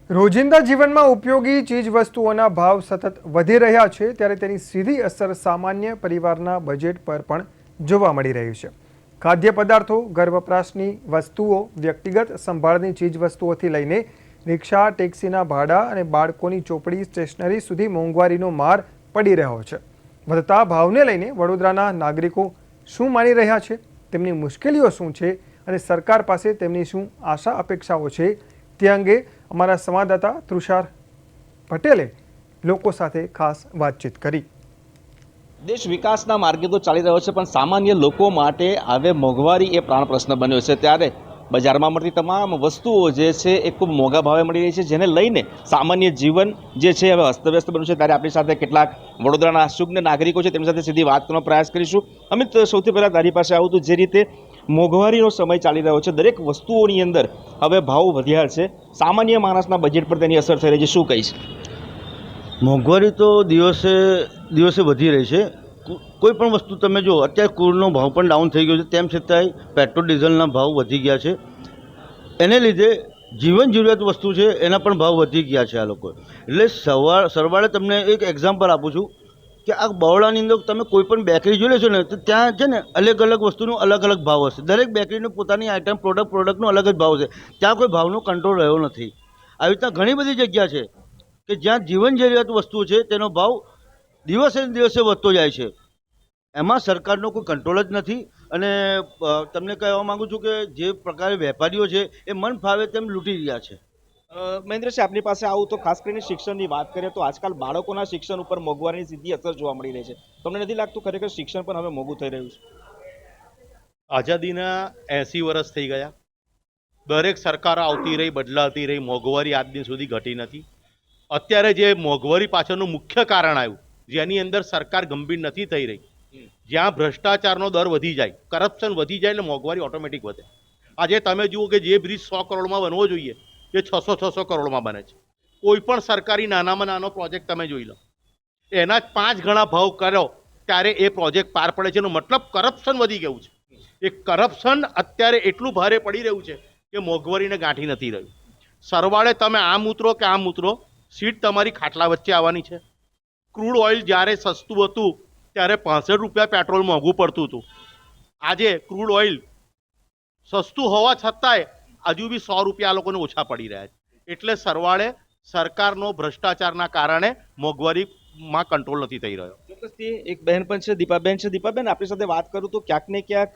રોજિંદા જીવનમાં ઉપયોગી ચીજવસ્તુઓના ભાવ સતત વધી રહ્યા છે ત્યારે તેની સીધી અસર સામાન્ય પરિવારના બજેટ પર પણ જોવા મળી રહી છે. ખાદ્ય પદાર્થો, ઘર વપરાશની વસ્તુઓ, વ્યક્તિગત સંભાળની ચીજવસ્તુઓથી લઈને રિક્ષા, ટેક્સીના ભાડા અને બાળકોની ચોપડી, સ્ટેશનરી સુધી મોંઘવારીનો માર પડી રહ્યો છે. વધતા ભાવને લઈને વડોદરાના નાગરિકો શું માની રહ્યા છે, તેમની મુશ્કેલીઓ શું છે અને સરકાર પાસે તેમની શું આશા અપેક્ષાઓ છે, તે અંગે અમારા સંવાદદાતા તૃષાર પટેલે લોકો સાથે ખાસ વાતચીત કરી. દેશ વિકાસના માર્ગે તો ચાલી રહ્યો છે, પણ સામાન્ય લોકો માટે હવે મોંઘવારી એ પ્રાણ પ્રશ્ન બન્યો છે. ત્યારે બજારમાં મળતી તમામ વસ્તુઓ જે છે એ ખૂબ મોંઘા ભાવે મળી રહી છે, જેને લઈને સામાન્ય જીવન જે છે હવે અસ્તવ્યસ્ત બન્યું છે. ત્યારે આપણી સાથે કેટલાક વડોદરાના સુજ્ઞ નાગરિકો છે, તેમની સાથે સીધી વાત કરવાનો પ્રયાસ કરીશું. અમિત, સૌથી પહેલાં તારી પાસે આવું તો જે રીતે મોંઘવારીનો સમય ચાલી રહ્યો છે, દરેક વસ્તુઓની અંદર હવે ભાવ વધ્યા છે, સામાન્ય માણસના બજેટ પર તેની અસર થઈ રહી છે, શું કહીશ? મોંઘવારી તો દિવસે દિવસે વધી રહી છે. કોઈ પણ વસ્તુ તમે જો, અત્યારે ક્રૂડનો ભાવ પણ ડાઉન થઈ ગયો છે, તેમ છતાંય પેટ્રોલ ડીઝલના ભાવ વધી ગયા છે. એને લીધે જીવન જરૂરિયાત વસ્તુ છે એના પણ ભાવ વધી ગયા છે આ લોકો. એટલે સરવાળે તમને એક એક્ઝામ્પલ આપું છું કે આ બરોડાની અંદર તમે કોઈ પણ બેકરી જોઈ લેશો ને તો ત્યાં છે ને અલગ અલગ વસ્તુનો અલગ અલગ ભાવ હશે. દરેક બેકરીનો પોતાની આઈટમ પ્રોડક્ટનો અલગ જ ભાવ છે. ત્યાં કોઈ ભાવનો કંટ્રોલ રહ્યો નથી. આવી રીતના ઘણી બધી જગ્યા છે કે જ્યાં જીવન જરૂરિયાત વસ્તુ છે તેનો ભાવ દિવસે દિવસે વધતો જાય છે. એમાં સરકારનો કોઈ કંટ્રોલ જ નથી. અને તમને કહેવા માગું છું કે જે પ્રકારે વેપારીઓ છે એ મન ફાવે તેમ લૂંટી રહ્યા છે. મહેન્દ્રસિંહ, આપની પાસે આવું તો ખાસ કરીને શિક્ષણની વાત કરીએ તો આજકાલ બાળકોના શિક્ષણ ઉપર મોંઘવારીની સીધી અસર જોવા મળી રહી છે. તમને નથી લાગતું ખરેખર શિક્ષણ પણ હવે મોંઘું થઈ રહ્યું છે? આઝાદીના 80 વર્ષ થઈ ગયા. દરેક સરકારો આવતી રહી, બદલાતી રહી, મોંઘવારી આજ દિન સુધી ઘટી નથી. અત્યારે જે મોંઘવારી પાછળનું મુખ્ય કારણ આવ્યું, જેની અંદર સરકાર ગંભીર નથી થઈ રહી, જ્યાં ભ્રષ્ટાચારનો દર વધી જાય, કરપ્શન વધી જાય એટલે મોંઘવારી ઓટોમેટિક વધે. આજે તમે જુઓ કે જે બ્રિજ 100 કરોડમાં બનવો જોઈએ એ 600 કરોડમાં બને છે. કોઈ પણ સરકારી નાનામાં નાનો પ્રોજેક્ટ તમે જોઈ લો, એના જ 5 ગણા ભાવ કરો ત્યારે એ પ્રોજેક્ટ પાર પડે છે. એનો મતલબ કરપ્શન વધી ગયું છે. એ કરપ્શન અત્યારે એટલું ભારે પડી રહ્યું છે કે મોંઘવારીને ગાંઠી નથી રહ્યું. સરવાળે તમે આમ ઉતરો કે આમ ઉતરો, સીટ તમારી ખાટલા વચ્ચે આવવાની છે. ક્રૂડ ઓઇલ જ્યારે સસ્તું હતું ત્યારે 65 રૂપિયા પેટ્રોલ મોંઘું પડતું હતું. આજે ક્રૂડ ઓઇલ સસ્તું હોવા છતાંય હજુ બી 100 રૂપિયા લોકોને ઓછા પડી રહ્યા છે. એટલે સરવાળે સરકારનો ભ્રષ્ટાચારના કારણે મોંઘવારીમાં કંટ્રોલ નથી થઈ રહ્યો. ચોક્કસથી એક બહેન પણ છે, દીપાબેન છે. દીપાબેન, આપણી સાથે વાત કરું તો ક્યાંક ને ક્યાંક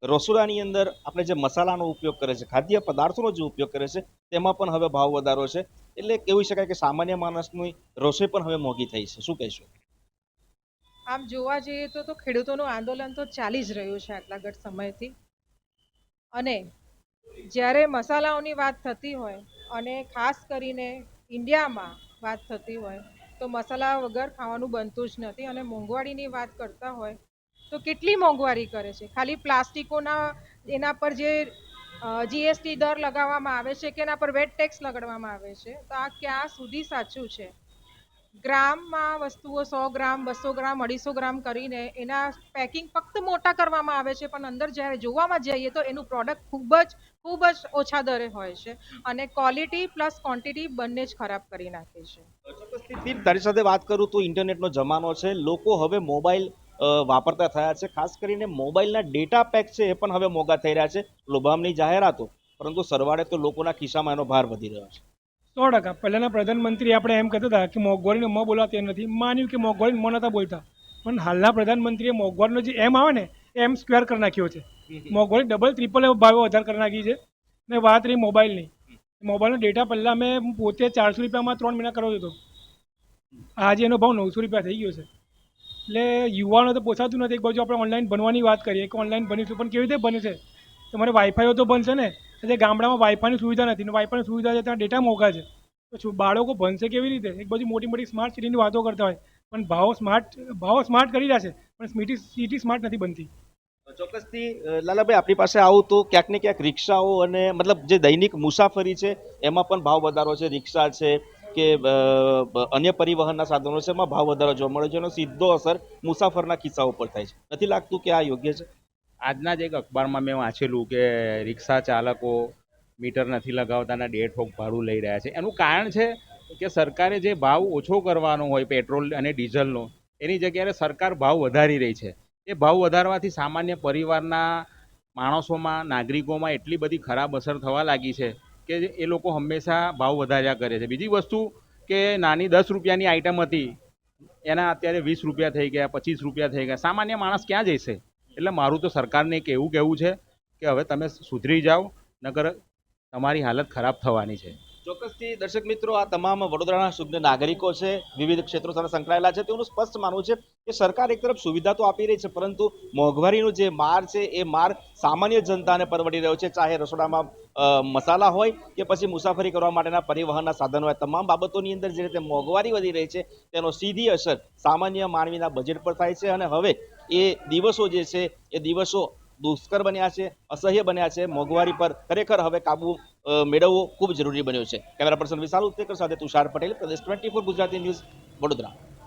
રસોડાની અંદર આપણે જે મસાલાનો ઉપયોગ કરે છે, ખાદ્ય પદાર્થોનો જે ઉપયોગ કરે છે, તેમાં પણ હવે ભાવ વધારો છે. એટલે કહી શકાય કે સામાન્ય માણસની રસોઈ પણ હવે મોંઘી થઈ છે. શું કહીશું? આમ જોવા જઈએ તો ખેડૂતોનું આંદોલન તો ચાલી જ રહ્યું છે આટલા ઘટ સમયથી. અને જ્યારે મસાલાઓની વાત થતી હોય અને ખાસ કરીને ઇન્ડિયામાં વાત થતી હોય તો મસાલા વગર ખાવાનું બનતું જ નથી. અને મોંઘવારીની વાત કરતા હોય તો કેટલી મોંઘવારી કરે છે. ખાલી પ્લાસ્ટિકોના એના પર જે જીએસટી દર લગાવવામાં આવે છે કે એના પર વેટ ટેક્સ લગાડવામાં આવે છે, તો આ ક્યાં સુધી સાચું છે? ગ્રામમાં વસ્તુઓ 100 ગ્રામ, 200 ગ્રામ, 250 ગ્રામ કરીને એના પેકિંગ ફક્ત મોટા કરવામાં આવે છે, પણ અંદર જ્યારે જોવામાં જઈએ તો એનું પ્રોડક્ટ ખૂબ જ ઓછા દરે હોય છે અને ક્વોલિટી પ્લસ ક્વોન્ટિટી બંને જ ખરાબ કરી નાખે છે. ચોક્કસથી તારી સાથે વાત કરું તો ઇન્ટરનેટનો જમાનો છે. લોકો હવે મોબાઈલ વાપરતા થયા છે. ખાસ કરીને મોબાઈલના ડેટા પેક છે એ પણ હવે મોંઘા થઈ રહ્યા છે. લોભામણી જાહેરાતો, પરંતુ સરવાળે તો લોકોના ખિસ્સામાં એનો ભાર વધી રહ્યો છે. 100%. પહેલાંના પ્રધાનમંત્રી આપણે એમ કહેતા હતા કે મોંઘવારીને ન બોલાવતા નથી, માન્યું કે મોંઘવારીને ન નહોતા બોલતા. પણ હાલના પ્રધાનમંત્રીએ મોંઘવારીનો જે એમ આવે ને એમ સ્ક્વેર કરી નાખ્યો છે. મોંઘવારી ડબલ ટ્રિપલ ભાવે વધારે કરી નાખી છે. ને વાત રહી મોબાઈલની, મોબાઈલનો ડેટા પહેલાં મેં પોતે 400 રૂપિયામાં 3 મહિના કરાવ્યો હતો. આજે એનો ભાવ 900 રૂપિયા થઈ ગયો છે. એટલે યુવાનો તો પોસાતું નથી. એક બાજુ આપણે ઓનલાઈન ભણવાની વાત કરીએ કે ઓનલાઈન ભણીશું, પણ કેવી રીતે ભણે છે? તમારે વાઈફાઈઓ તો બનશે ને. એટલે ગામડામાં વાઈફાઈની સુવિધા નથી ને વાઈફાઈની સુવિધા છે ત્યાં ડેટા મોંઘા છે. તો શું બાળકો ભણશે કેવી રીતે? એક બાજુ મોટી મોટી સ્માર્ટ સિટીની વાતો કરતા હોય પણ ભાવ સ્માર્ટ કરી રહ્યા છે, પણ સિટી સ્માર્ટ નથી બનતી. ચોક્કસથી લાલાભાઈ, આપણી પાસે આવું તો ક્યાંક ને ક્યાંક રિક્ષાઓ અને મતલબ જે દૈનિક મુસાફરી છે એમાં પણ ભાવ વધારો છે. રિક્ષા છે કે અન્ય પરિવહનના સાધનો છે, એમાં ભાવ વધારો જોવા મળે છે. એનો સીધો અસર મુસાફરના ખિસ્સા ઉપર થાય છે. નથી લાગતું કે આ યોગ્ય છે? આજના જ એક અખબારમાં મેં વાંચેલું કે રિક્ષા ચાલકો મીટર નથી લગાવતા અને 1.5 ઠોક ભાડું લઈ રહ્યા છે. એનું કારણ છે કે સરકારે જે ભાવ ઓછો કરવાનો હોય પેટ્રોલ અને ડીઝલનો, એની જગ્યાએ સરકાર ભાવ વધારી રહી છે. એ ભાવ વધારવાથી સામાન્ય પરિવારના માણસોમાં, નાગરિકોમાં એટલી બધી ખરાબ અસર થવા લાગી છે કે એ લોકો હંમેશા ભાવ વધાર્યા કરે છે. બીજી વસ્તુ કે નાની 10 રૂપિયાની આઈટમ હતી એના અત્યારે 20 રૂપિયા થઈ ગયા, 25 રૂપિયા થઈ ગયા. સામાન્ય માણસ ક્યાં જશે? એટલે મારું તો સરકારને એક એવું કહેવું છે કે હવે તમે સુધરી જાઓ, નકર તમારી હાલત ખરાબ થવાની છે. ચોક્કસથી દર્શક મિત્રો, આ તમામ વડોદરાના શુદ્ધ નાગરિકો છે, વિવિધ ક્ષેત્રો સાથે સંકળાયેલા છે, તેઓનું સ્પષ્ટ માનવું છે કે સરકાર એક તરફ સુવિધા તો આપી રહી છે, પરંતુ મોંઘવારીનો જે માર છે એ માર સામાન્ય જનતાને પરવડી રહ્યો છે. ચાહે રસોડામાં મસાલા હોય કે પછી મુસાફરી કરવા માટેના પરિવહનના સાધનો હોય, તમામ બાબતોની અંદર જે રીતે મોંઘવારી વધી રહી છે તેનો સીધી અસર સામાન્ય માનવીના બજેટ પર થાય છે. અને હવે એ દિવસો જે છે એ દિવસો દુષ્કર બન્યા છે, અસહ્ય બન્યા છે. મોંઘવારી પર ખરેખર હવે કાબુ મેળવવો ખૂબ જરૂરી બન્યો છે. કેમેરા પર્સન વિશાલ ઉત્તેકર સાથે તુષાર પટેલ, પ્રદેશ 24 ગુજરાતી ન્યૂઝ, વડોદરા.